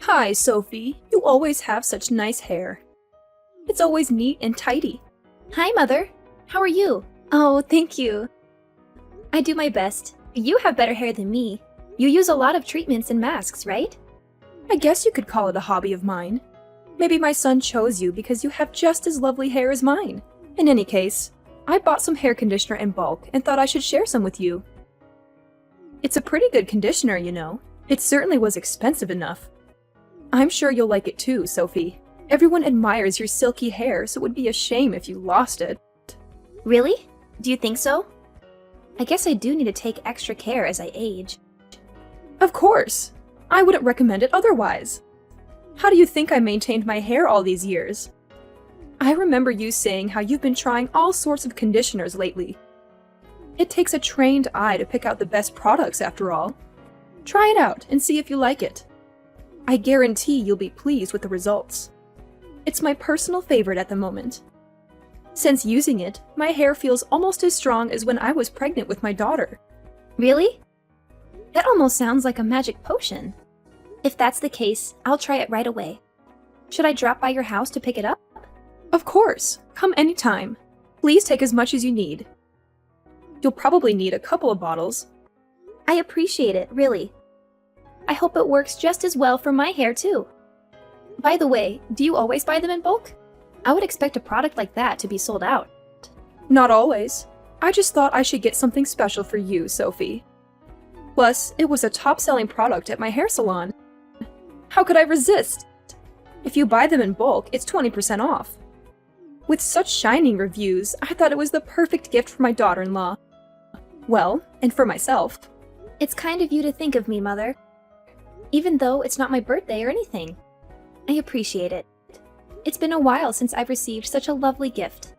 Hi, Sophie. You always have such nice hair. It's always neat and tidy. Hi, Mother. How are you? Oh, thank you. I do my best. You have better hair than me. You use a lot of treatments and masks, right? I guess you could call it a hobby of mine. Maybe my son chose you because you have just as lovely hair as mine. In any case, I bought some hair conditioner in bulk and thought I should share some with you. It's a pretty good conditioner, you know. It certainly was expensive enough. I'm sure you'll like it too, Sophie. Everyone admires your silky hair, so it would be a shame if you lost it. Really? Do you think so? I guess I do need to take extra care as I age. Of course! I wouldn't recommend it otherwise. How do you think I maintained my hair all these years? I remember you saying how you've been trying all sorts of conditioners lately. It takes a trained eye to pick out the best products after all. Try it out and see if you like it. I guarantee you'll be pleased with the results. It's my personal favorite at the moment. Since using it, my hair feels almost as strong as when I was pregnant with my daughter. Really? That almost sounds like a magic potion. If that's the case, I'll try it right away. Should I drop by your house to pick it up? Of course, come anytime. Please take as much as you need. You'll probably need a couple of bottles. I appreciate it, really. I hope it works just as well for my hair, too. By the way, do you always buy them in bulk? I would expect a product like that to be sold out. Not always. I just thought I should get something special for you, Sophie. Plus, it was a top-selling product at my hair salon. How could I resist? If you buy them in bulk, it's 20% off. With such shining reviews, I thought it was the perfect gift for my daughter-in-law. Well, and for myself. It's kind of you to think of me, Mother. Even though it's not my birthday or anything. I appreciate it. It's been a while since I've received such a lovely gift.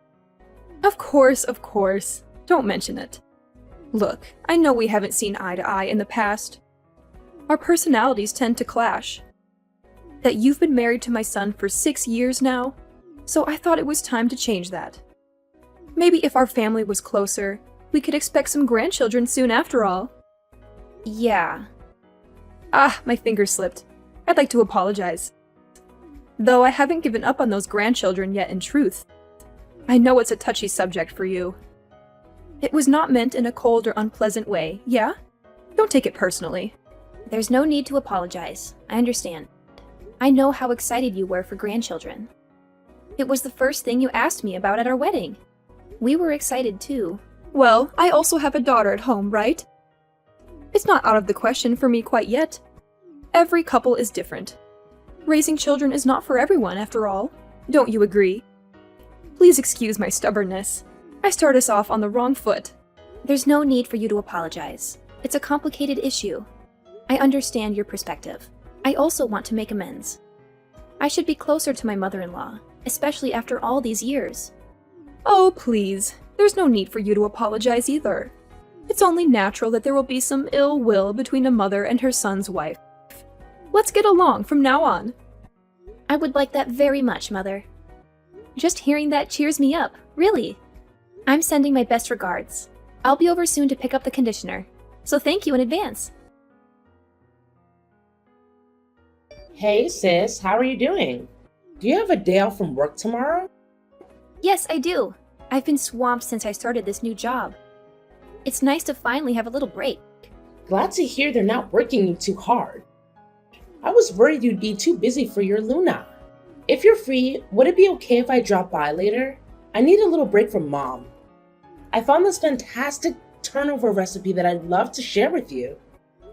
Of course, of course. Don't mention it. Look, I know we haven't seen eye to eye in the past. Our personalities tend to clash. That you've been married to my son for 6 years now, so I thought it was time to change that. Maybe if our family was closer, we could expect some grandchildren soon after all. Yeah. Ah, my finger slipped. I'd like to apologize. Though I haven't given up on those grandchildren yet in truth. I know it's a touchy subject for you. It was not meant in a cold or unpleasant way, yeah? Don't take it personally. There's no need to apologize. I understand. I know how excited you were for grandchildren. It was the first thing you asked me about at our wedding. We were excited too. Well, I also have a daughter at home, right? It's not out of the question for me quite yet. Every couple is different. Raising children is not for everyone, after all. Don't you agree? Please excuse my stubbornness. I start us off on the wrong foot. There's no need for you to apologize. It's a complicated issue. I understand your perspective. I also want to make amends. I should be closer to my mother-in-law, especially after all these years. Oh, please. There's no need for you to apologize either. It's only natural that there will be some ill will between a mother and her son's wife. Let's get along from now on. I would like that very much, Mother. Just hearing that cheers me up, really. I'm sending my best regards. I'll be over soon to pick up the conditioner, so thank you in advance. Hey sis, how are you doing? Do you have a day off from work tomorrow? Yes, I do. I've been swamped since I started this new job. It's nice to finally have a little break. Glad to hear they're not working you too hard. I was worried you'd be too busy for your Luna. If you're free, would it be okay if I drop by later? I need a little break from Mom. I found this fantastic turnover recipe that I'd love to share with you.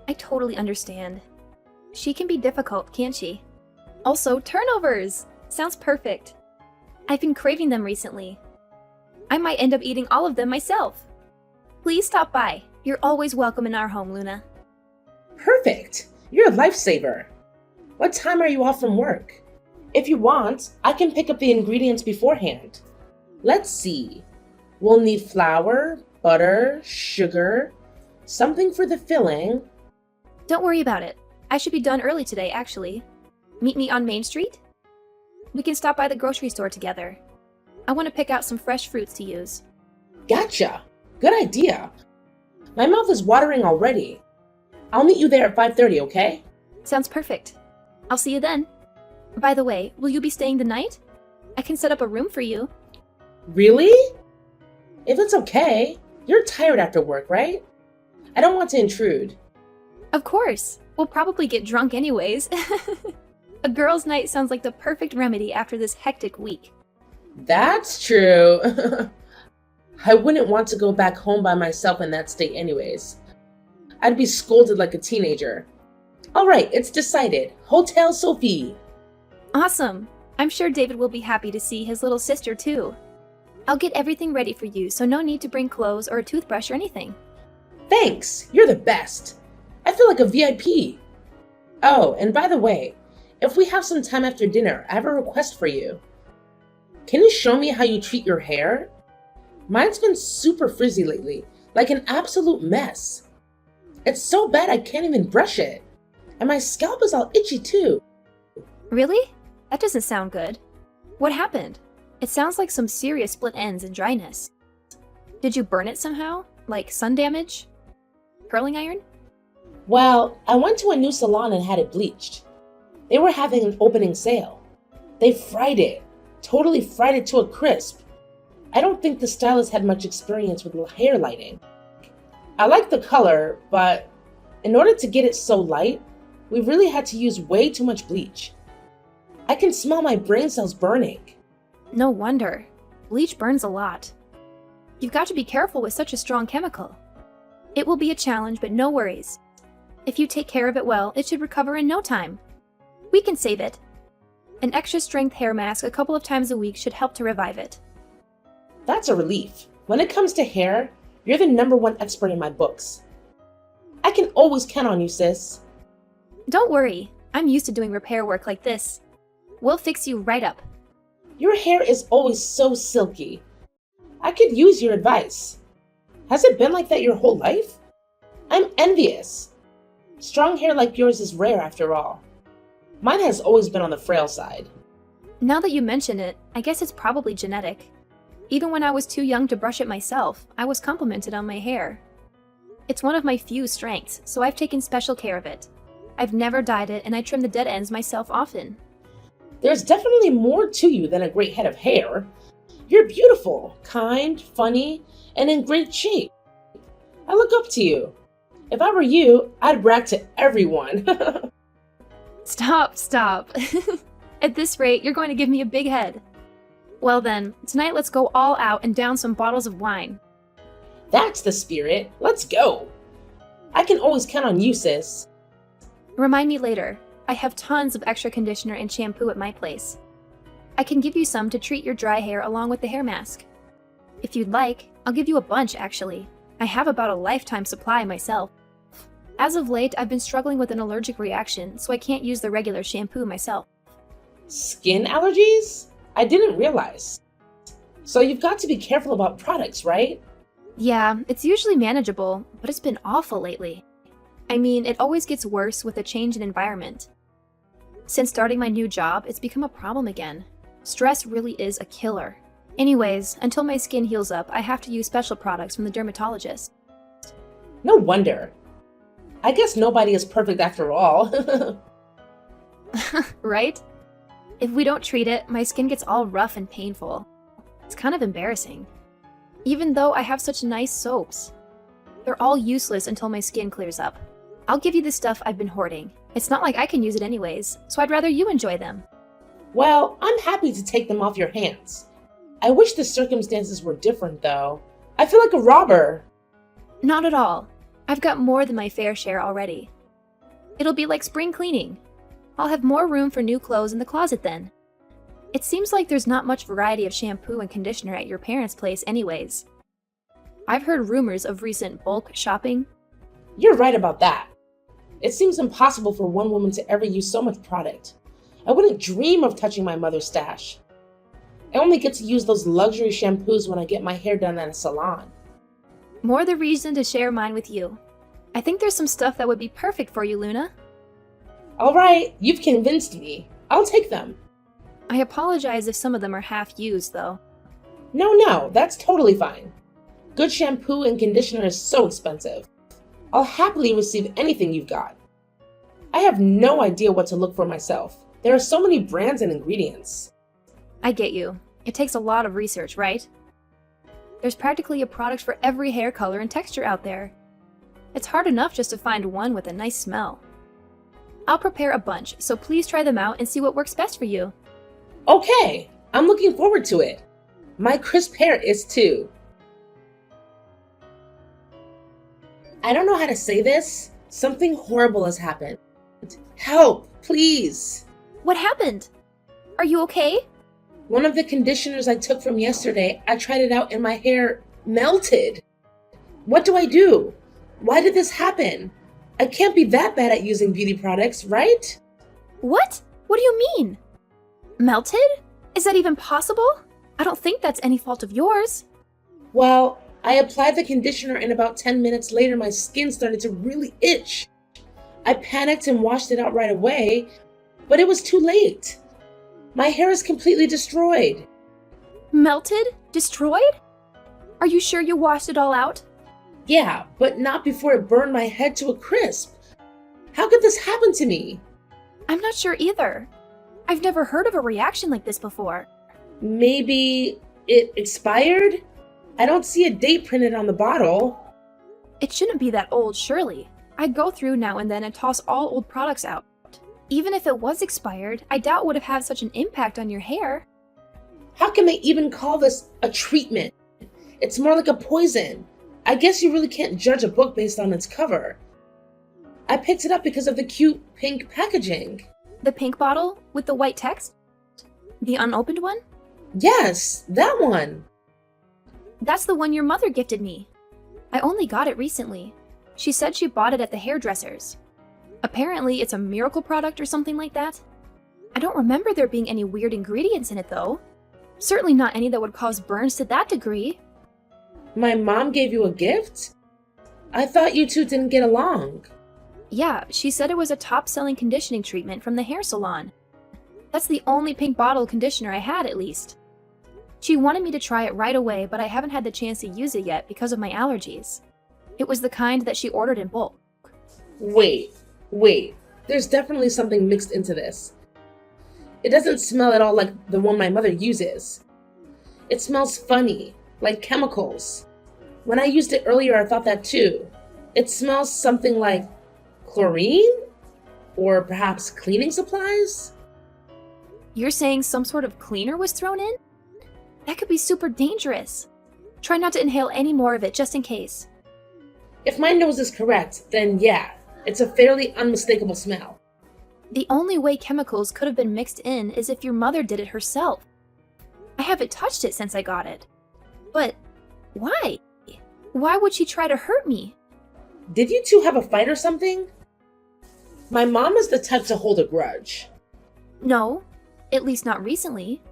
I totally understand. She can be difficult, can't she? Also, turnovers! Sounds perfect. I've been craving them recently. I might end up eating all of them myself. Please stop by. You're always welcome in our home, Luna. Perfect! You're a lifesaver. What time are you off from work? If you want, I can pick up the ingredients beforehand. Let's see. We'll need flour, butter, sugar, something for the filling. Don't worry about it. I should be done early today, actually. Meet me on Main Street? We can stop by the grocery store together. I want to pick out some fresh fruits to use. Gotcha! Good idea. My mouth is watering already. I'll meet you there at 5:30, okay? Sounds perfect. I'll see you then. By the way, will you be staying the night? I can set up a room for you. Really? If it's okay. You're tired after work, right? I don't want to intrude. Of course. We'll probably get drunk anyways. A girls' night sounds like the perfect remedy after this hectic week. That's true. I wouldn't want to go back home by myself in that state anyways. I'd be scolded like a teenager. All right, it's decided. Hotel Sophie. Awesome. I'm sure David will be happy to see his little sister too. I'll get everything ready for you, so no need to bring clothes or a toothbrush or anything. Thanks, you're the best. I feel like a VIP. Oh, and by the way, if we have some time after dinner, I have a request for you. Can you show me how you treat your hair? Mine's been super frizzy lately, like an absolute mess. It's so bad I can't even brush it. And my scalp is all itchy too. Really? That doesn't sound good. What happened? It sounds like some serious split ends and dryness. Did you burn it somehow? Like sun damage? Curling iron? Well, I went to a new salon and had it bleached. They were having an opening sale. They fried it. Totally fried it to a crisp. I don't think the stylist had much experience with hair lighting. I like the color, but in order to get it so light, we really had to use way too much bleach. I can smell my brain cells burning. No wonder. Bleach burns a lot. You've got to be careful with such a strong chemical. It will be a challenge, but no worries. If you take care of it well, it should recover in no time. We can save it. An extra strength hair mask a couple of times a week should help to revive it. That's a relief. When it comes to hair, you're the #1 expert in my books. I can always count on you, sis. Don't worry, I'm used to doing repair work like this. We'll fix you right up. Your hair is always so silky. I could use your advice. Has it been like that your whole life? I'm envious. Strong hair like yours is rare after all. Mine has always been on the frail side. Now that you mention it, I guess it's probably genetic. Even when I was too young to brush it myself, I was complimented on my hair. It's one of my few strengths, so I've taken special care of it. I've never dyed it, and I trim the dead ends myself often. There's definitely more to you than a great head of hair. You're beautiful, kind, funny, and in great shape. I look up to you. If I were you, I'd brag to everyone. Stop. At this rate, you're going to give me a big head. Well then, tonight let's go all out and down some bottles of wine. That's the spirit. Let's go. I can always count on you, sis. Remind me later. I have tons of extra conditioner and shampoo at my place. I can give you some to treat your dry hair along with the hair mask. If you'd like, I'll give you a bunch actually. I have about a lifetime supply myself. As of late, I've been struggling with an allergic reaction, so I can't use the regular shampoo myself. Skin allergies? I didn't realize. So you've got to be careful about products, right? Yeah, it's usually manageable, but it's been awful lately. I mean, it always gets worse with a change in environment. Since starting my new job, it's become a problem again. Stress really is a killer. Anyways, until my skin heals up, I have to use special products from the dermatologist. No wonder. I guess nobody is perfect after all. Right? If we don't treat it, my skin gets all rough and painful. It's kind of embarrassing. Even though I have such nice soaps. They're all useless until my skin clears up. I'll give you the stuff I've been hoarding. It's not like I can use it anyways, so I'd rather you enjoy them. Well, I'm happy to take them off your hands. I wish the circumstances were different, though. I feel like a robber. Not at all. I've got more than my fair share already. It'll be like spring cleaning. I'll have more room for new clothes in the closet then. It seems like there's not much variety of shampoo and conditioner at your parents' place anyways. I've heard rumors of recent bulk shopping. You're right about that. It seems impossible for one woman to ever use so much product. I wouldn't dream of touching my mother's stash. I only get to use those luxury shampoos when I get my hair done at a salon. More the reason to share mine with you. I think there's some stuff that would be perfect for you, Luna. All right, you've convinced me. I'll take them. I apologize if some of them are half used, though. No, that's totally fine. Good shampoo and conditioner is so expensive. I'll happily receive anything you've got. I have no idea what to look for myself. There are so many brands and ingredients. I get you. It takes a lot of research, right? There's practically a product for every hair color and texture out there. It's hard enough just to find one with a nice smell. I'll prepare a bunch, so please try them out and see what works best for you. Okay, I'm looking forward to it. My crisp hair is too. I don't know how to say this. Something horrible has happened. Help, please. What happened? Are you okay? One of the conditioners I took from yesterday, I tried it out and my hair melted. What do I do? Why did this happen? I can't be that bad at using beauty products, right? What? What do you mean? Melted? Is that even possible? I don't think that's any fault of yours. Well, I applied the conditioner and about 10 minutes later my skin started to really itch. I panicked and washed it out right away, but it was too late. My hair is completely destroyed. Melted? Destroyed? Are you sure you washed it all out? Yeah, but not before it burned my head to a crisp. How could this happen to me? I'm not sure either. I've never heard of a reaction like this before. Maybe it expired? I don't see a date printed on the bottle. It shouldn't be that old, surely. I go through now and then and toss all old products out. Even if it was expired, I doubt it would have had such an impact on your hair. How can they even call this a treatment? It's more like a poison. I guess you really can't judge a book based on its cover. I picked it up because of the cute pink packaging. The pink bottle with the white text? The unopened one? Yes, that one. That's the one your mother gifted me. I only got it recently. She said she bought it at the hairdresser's. Apparently, it's a miracle product or something like that. I don't remember there being any weird ingredients in it, though. Certainly not any that would cause burns to that degree. My mom gave you a gift? I thought you two didn't get along. Yeah, she said it was a top-selling conditioning treatment from the hair salon. That's the only pink bottle conditioner I had, at least. She wanted me to try it right away, but I haven't had the chance to use it yet because of my allergies. It was the kind that she ordered in bulk. Wait. There's definitely something mixed into this. It doesn't smell at all like the one my mother uses. It smells funny, like chemicals. When I used it earlier, I thought that too. It smells something like chlorine? Or perhaps cleaning supplies? You're saying some sort of cleaner was thrown in? That could be super dangerous. Try not to inhale any more of it, just in case. If my nose is correct, then yeah, it's a fairly unmistakable smell. The only way chemicals could have been mixed in is if your mother did it herself. I haven't touched it since I got it. But why? Why would she try to hurt me? Did you two have a fight or something? My mom is the type to hold a grudge. No, at least not recently.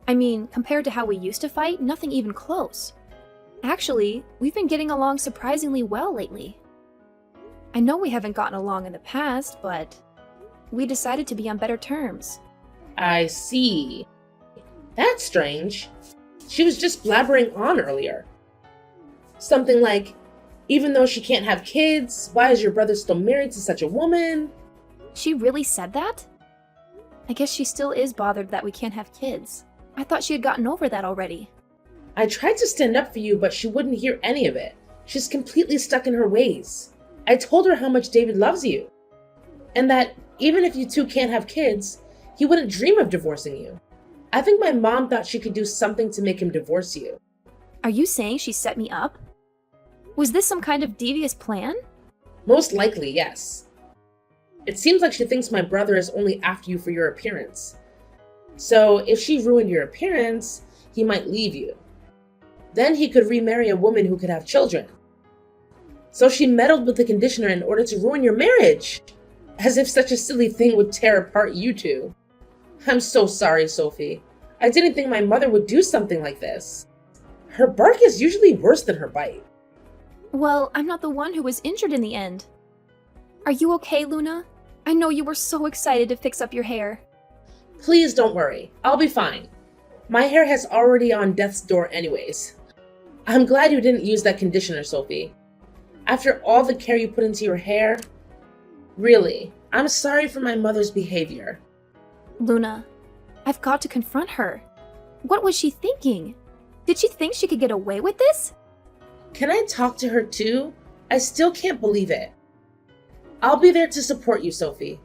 I mean, compared to how we used to fight, nothing even close. Actually, we've been getting along surprisingly well lately. I know we haven't gotten along in the past, but we decided to be on better terms. I see. That's strange. She was just blabbering on earlier. Something like, even though she can't have kids, why is your brother still married to such a woman? She really said that? I guess she still is bothered that we can't have kids. I thought she had gotten over that already. I tried to stand up for you, but she wouldn't hear any of it. She's completely stuck in her ways. I told her how much David loves you, and that even if you two can't have kids, he wouldn't dream of divorcing you. I think my mom thought she could do something to make him divorce you. Are you saying she set me up? Was this some kind of devious plan? Most likely, yes. It seems like she thinks my brother is only after you for your appearance. So if she ruined your appearance, he might leave you. Then he could remarry a woman who could have children. So she meddled with the conditioner in order to ruin your marriage. As if such a silly thing would tear apart you two. I'm so sorry, Sophie. I didn't think my mother would do something like this. Her bark is usually worse than her bite. Well, I'm not the one who was injured in the end. Are you okay, Luna? I know you were so excited to fix up your hair. Please don't worry. I'll be fine. My hair has already on death's door anyways. I'm glad you didn't use that conditioner, Sophie. After all the care you put into your hair, really, I'm sorry for my mother's behavior. Luna, I've got to confront her. What was she thinking? Did she think she could get away with this? Can I talk to her too? I still can't believe it. I'll be there to support you, Sophie.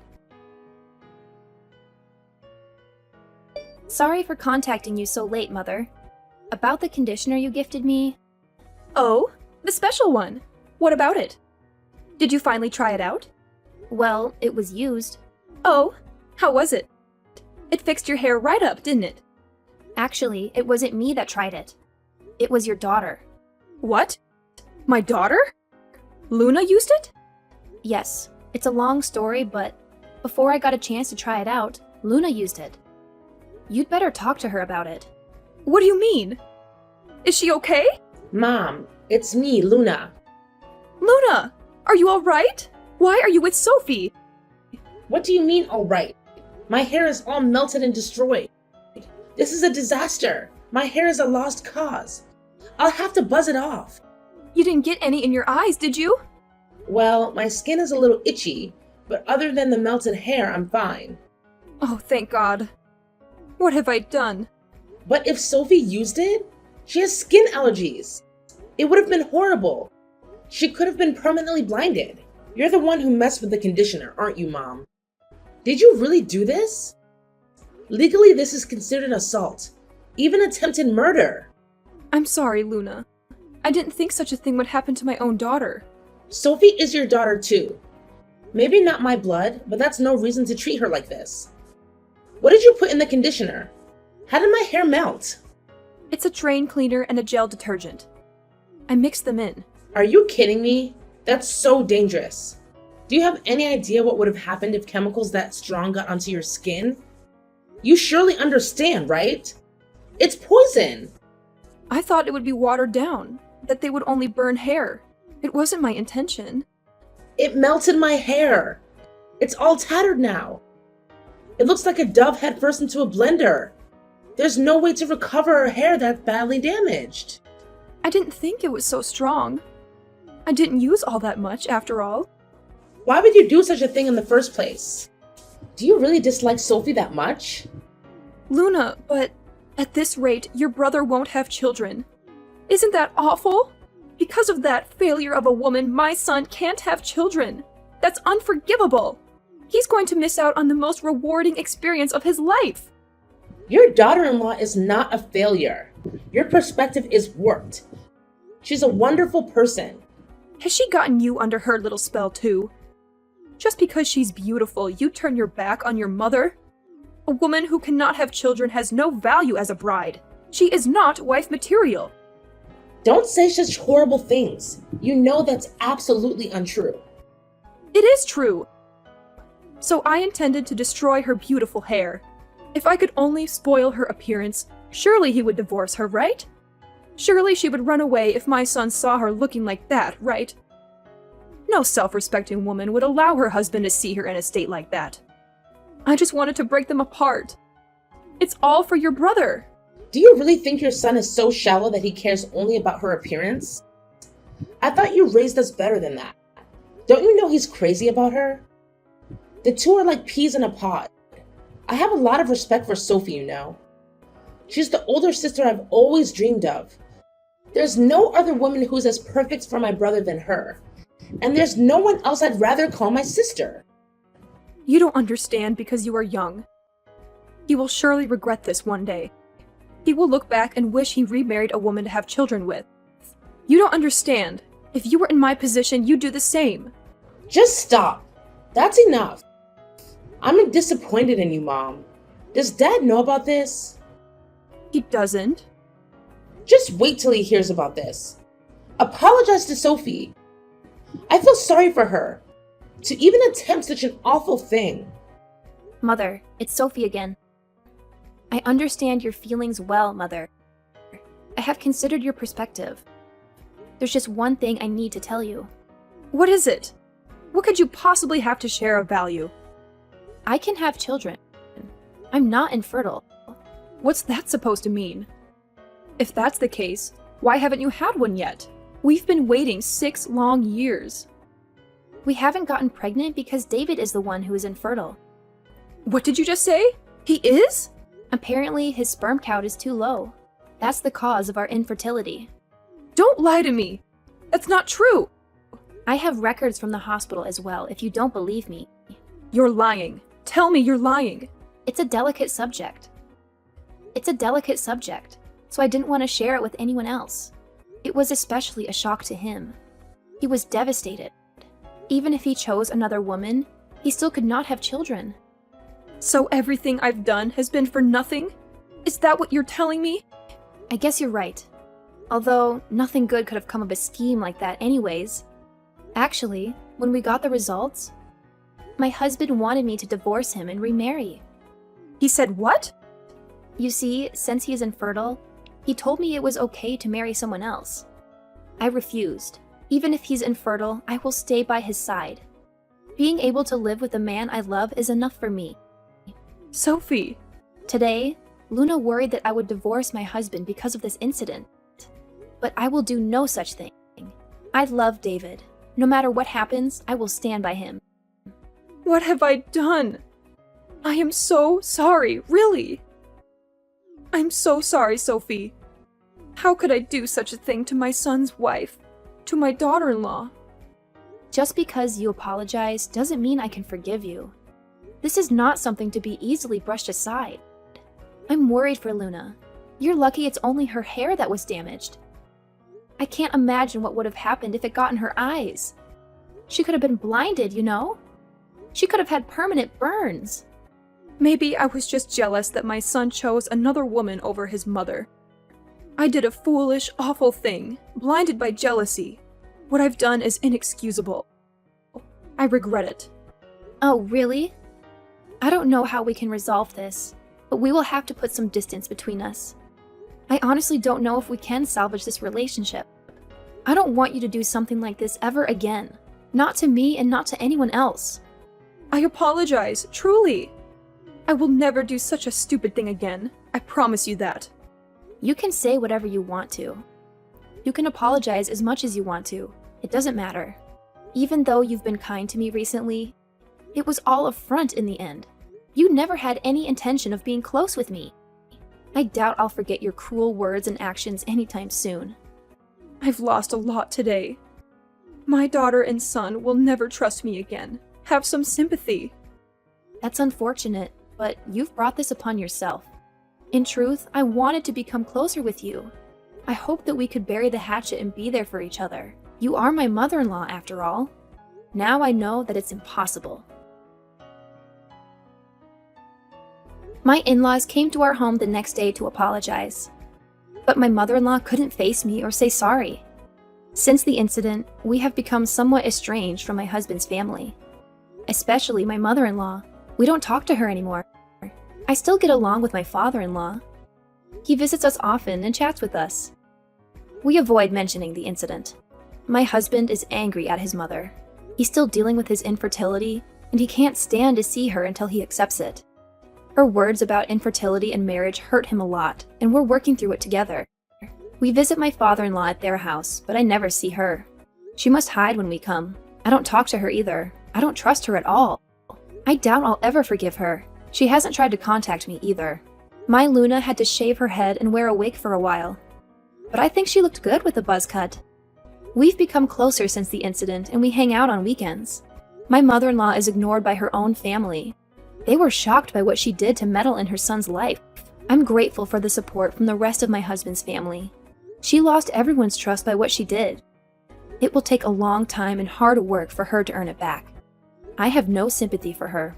Sorry for contacting you so late, Mother. About the conditioner you gifted me, Oh, the special one. What about it? Did you finally try it out? well, it was used. Oh, how was it? It fixed your hair right up, didn't it? Actually, it wasn't me that tried it. It was your daughter. What? My daughter? Luna used it? Yes, it's a long story, but before I got a chance to try it out, Luna used it. You'd better talk to her about it. What do you mean? Is she okay? Mom, it's me, Luna. Luna, are you all right? Why are you with Sophie? What do you mean, all right? My hair is all melted and destroyed. This is a disaster. My hair is a lost cause. I'll have to buzz it off. You didn't get any in your eyes, did you? Well, my skin is a little itchy, but other than the melted hair, I'm fine. Oh, thank God. What have I done? But if Sophie used it, she has skin allergies. It would have been horrible. She could have been permanently blinded. You're the one who messed with the conditioner, aren't you, Mom? Did you really do this? Legally, this is considered assault, even attempted murder. I'm sorry, Luna. I didn't think such a thing would happen to my own daughter. Sophie is your daughter too. Maybe not my blood, but that's no reason to treat her like this. What did you put in the conditioner? How did my hair melt? It's a drain cleaner and a gel detergent. I mixed them in. Are you kidding me? That's so dangerous. Do you have any idea what would have happened if chemicals that strong got onto your skin? You surely understand, right? It's poison. I thought it would be watered down, that they would only burn hair. It wasn't my intention. It melted my hair. It's all tattered now. It looks like a dove head first into a blender. There's no way to recover her hair that's badly damaged. I didn't think it was so strong. I didn't use all that much, after all. Why would you do such a thing in the first place? Do you really dislike Sophie that much? Luna, but at this rate, your brother won't have children. Isn't that awful? Because of that failure of a woman, my son can't have children. That's unforgivable. He's going to miss out on the most rewarding experience of his life. Your daughter-in-law is not a failure. Your perspective is warped. She's a wonderful person. Has she gotten you under her little spell too? Just because she's beautiful, you turn your back on your mother? A woman who cannot have children has no value as a bride. She is not wife material. Don't say such horrible things. You know that's absolutely untrue. It is true. So I intended to destroy her beautiful hair. If I could only spoil her appearance, surely he would divorce her, right? Surely she would run away if my son saw her looking like that, right? No self-respecting woman would allow her husband to see her in a state like that. I just wanted to break them apart. It's all for your brother. Do you really think your son is so shallow that he cares only about her appearance? I thought you raised us better than that. Don't you know he's crazy about her? The two are like peas in a pod. I have a lot of respect for Sophie, you know. She's the older sister I've always dreamed of. There's no other woman who's as perfect for my brother than her. And there's no one else I'd rather call my sister. You don't understand because you are young. He will surely regret this one day. He will look back and wish he remarried a woman to have children with. You don't understand. If you were in my position, you'd do the same. Just stop. That's enough. I'm disappointed in you, Mom. Does Dad know about this? He doesn't. Just wait till he hears about this. Apologize to Sophie. I feel sorry for her. To even attempt such an awful thing. Mother, it's Sophie again. I understand your feelings well, Mother. I have considered your perspective. There's just one thing I need to tell you. What is it? What could you possibly have to share of value? I can have children. I'm not infertile. What's that supposed to mean? If that's the case, why haven't you had one yet? We've been waiting 6 long years. We haven't gotten pregnant because David is the one who is infertile. What did you just say? He is? Apparently, his sperm count is too low. That's the cause of our infertility. Don't lie to me. That's not true. I have records from the hospital as well, if you don't believe me. You're lying. Tell me you're lying. It's a delicate subject. So I didn't want to share it with anyone else. It was especially a shock to him. He was devastated. Even if he chose another woman, he still could not have children. So everything I've done has been for nothing? Is that what you're telling me? I guess you're right. Although, nothing good could have come of a scheme like that anyways. Actually, when we got the results, my husband wanted me to divorce him and remarry. He said what? You see, since he is infertile, he told me it was okay to marry someone else. I refused. Even if he's infertile, I will stay by his side. Being able to live with the man I love is enough for me. Sophie. Today, Luna worried that I would divorce my husband because of this incident. But I will do no such thing. I love David. No matter what happens, I will stand by him. What have I done? I am so sorry, really. I'm so sorry, Sophie. How could I do such a thing to my son's wife, to my daughter-in-law? Just because you apologize doesn't mean I can forgive you. This is not something to be easily brushed aside. I'm worried for Luna. You're lucky it's only her hair that was damaged. I can't imagine what would have happened if it got in her eyes. She could have been blinded, you know? She could have had permanent burns. Maybe I was just jealous that my son chose another woman over his mother. I did a foolish, awful thing, blinded by jealousy. What I've done is inexcusable. I regret it. Oh, really? I don't know how we can resolve this, but we will have to put some distance between us. I honestly don't know if we can salvage this relationship. I don't want you to do something like this ever again. Not to me and not to anyone else. I apologize, truly. I will never do such a stupid thing again. I promise you that. You can say whatever you want to. You can apologize as much as you want to. It doesn't matter. Even though you've been kind to me recently, it was all a front in the end. You never had any intention of being close with me. I doubt I'll forget your cruel words and actions anytime soon. I've lost a lot today. My daughter and son will never trust me again. Have some sympathy. That's unfortunate, but you've brought this upon yourself. In truth, I wanted to become closer with you. I hoped that we could bury the hatchet and be there for each other. You are my mother-in-law, after all. Now I know that it's impossible. My in-laws came to our home the next day to apologize. But my mother-in-law couldn't face me or say sorry. Since the incident, we have become somewhat estranged from my husband's family. Especially my mother-in-law. We don't talk to her anymore. I still get along with my father-in-law. He visits us often and chats with us. We avoid mentioning the incident. My husband is angry at his mother. He's still dealing with his infertility, and he can't stand to see her until he accepts it. Her words about infertility and marriage hurt him a lot, and we're working through it together. We visit my father-in-law at their house, but I never see her. She must hide when we come. I don't talk to her either. I don't trust her at all. I doubt I'll ever forgive her. She hasn't tried to contact me either. My Luna had to shave her head and wear a wig for a while. But I think she looked good with a buzz cut. We've become closer since the incident, and we hang out on weekends. My mother-in-law is ignored by her own family. They were shocked by what she did to meddle in her son's life. I'm grateful for the support from the rest of my husband's family. She lost everyone's trust by what she did. It will take a long time and hard work for her to earn it back. I have no sympathy for her.